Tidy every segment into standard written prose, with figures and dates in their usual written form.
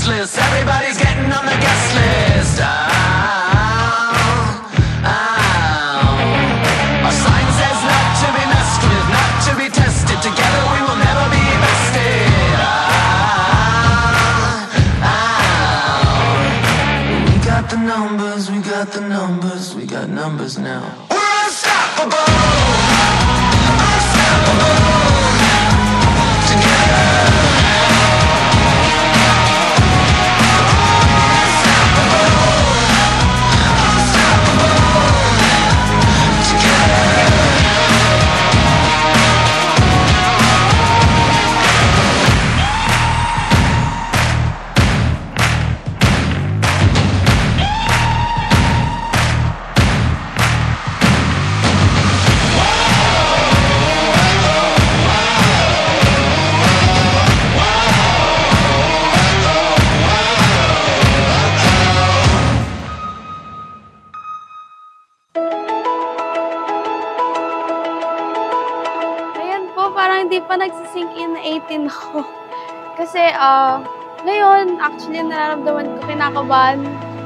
restless. Everybody's getting on the guest list. Our sign says not to be messed with, not to be tested. Together we will never be bested. We got the numbers, we got the numbers, we got numbers now. We're unstoppable, unstoppable. Hindi pa nagsisink in na 18 ako. Kasi, ngayon, actually, nararamdaman ko kinakabahan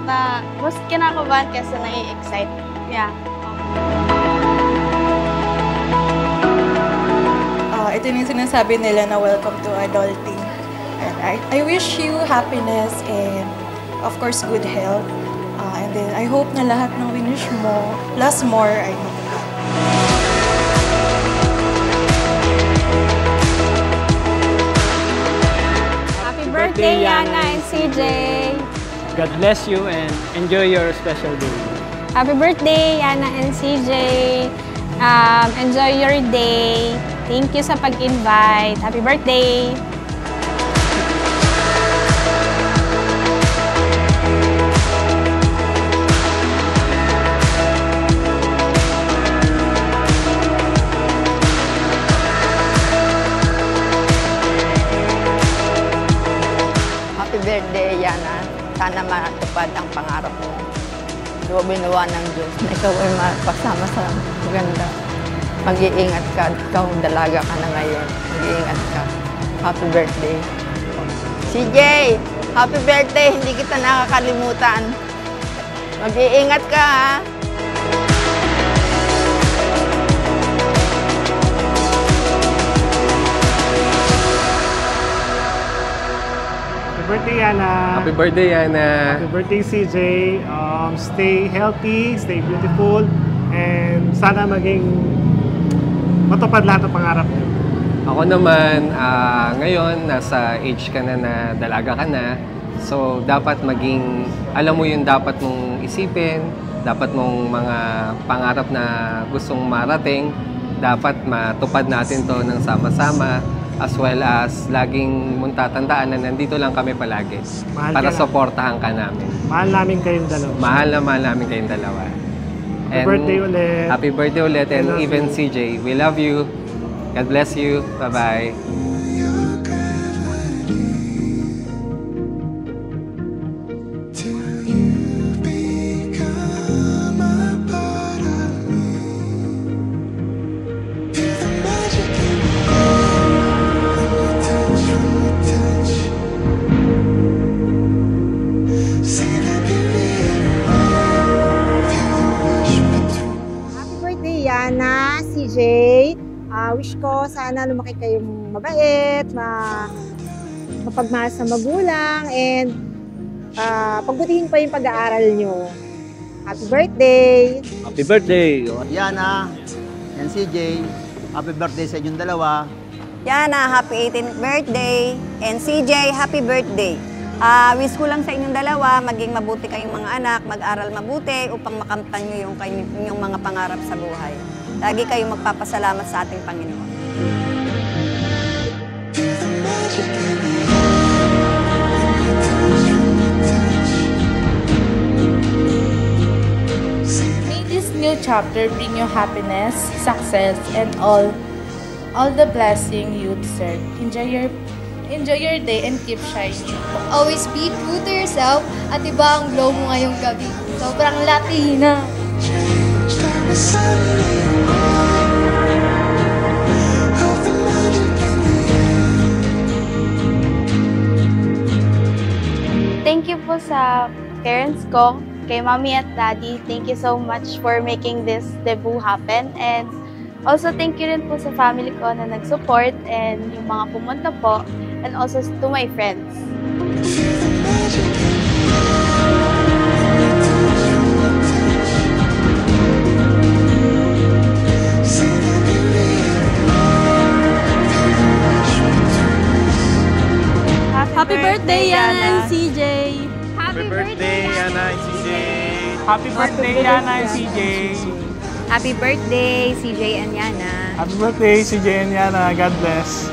na, mas kinakabahan kesa nai-excite. Yeah. Ito yung sinasabi nila na welcome to adulting. And I wish you happiness and, of course, good health. And then, I hope na lahat ng winish mo, plus more, ay matupad. Birthday, Yana and CJ. God bless you and enjoy your special day. Happy birthday, Yana and CJ. Enjoy your day. Thank you sa pag-invite. Happy birthday. Birthday, Yana. Sana matupad ang pangarap mo. Binuwa ng Diyos na ikaw ay mapasama sa maganda. Mag-iingat ka. Ikaw, dalaga ka na ngayon. Mag-iingat ka. Happy birthday. CJ, happy birthday. Hindi kita nakakalimutan. Mag-iingat ka, ha? Happy birthday, Yana. Happy birthday, Yana. Happy birthday, CJ. Stay healthy, stay beautiful, and sana maging matupad lahat ng pangarap niyo. Ako naman, ngayon, nasa age ka na dalaga ka na. So, dapat maging, alam mo yung dapat mong isipin, dapat mong mga pangarap na gustong marating, dapat matupad natin to ng sama-sama. As well as laging mong tatandaan na nandito lang kami palagi para suportahan ka namin. Mahal namin kayong dalawa. Mahal namin kayong dalawa. Happy birthday ulit. Happy birthday ulit. And even CJ, we love you. God bless you. Bye-bye. Yana, CJ, wish ko sana lumaki kayong mabait, mapagmahal sa magulang, and pagbutihin pa yung pag-aaral nyo. Happy birthday! Happy birthday! Yana and CJ, happy birthday sa inyong dalawa. Yana, happy 18th birthday. And CJ, happy birthday. Wish ko lang sa inyong dalawa, maging mabuti kayong mga anak, mag-aral mabuti upang makamtan nyo yung inyong mga pangarap sa buhay. Lagi kayong magpapasalamat sa ating Panginoon. May this new chapter bring you happiness, success, and all the blessing you deserve. Enjoy your day and keep shining. Always be true to yourself at iba ang glow mo ngayong gabi. Sobrang Latina. Thank you po sa parents ko, kay mommy at daddy. Thank you so much for making this debut happen. And also, thank you rin po sa family ko na nag-support and yung mga pumunta po. And also to my friends. Happy birthday, Yana and CJ! Happy birthday, Yana and CJ! Happy birthday, Yana and CJ! Happy birthday, CJ and Yana! Happy birthday, CJ and Yana. God bless.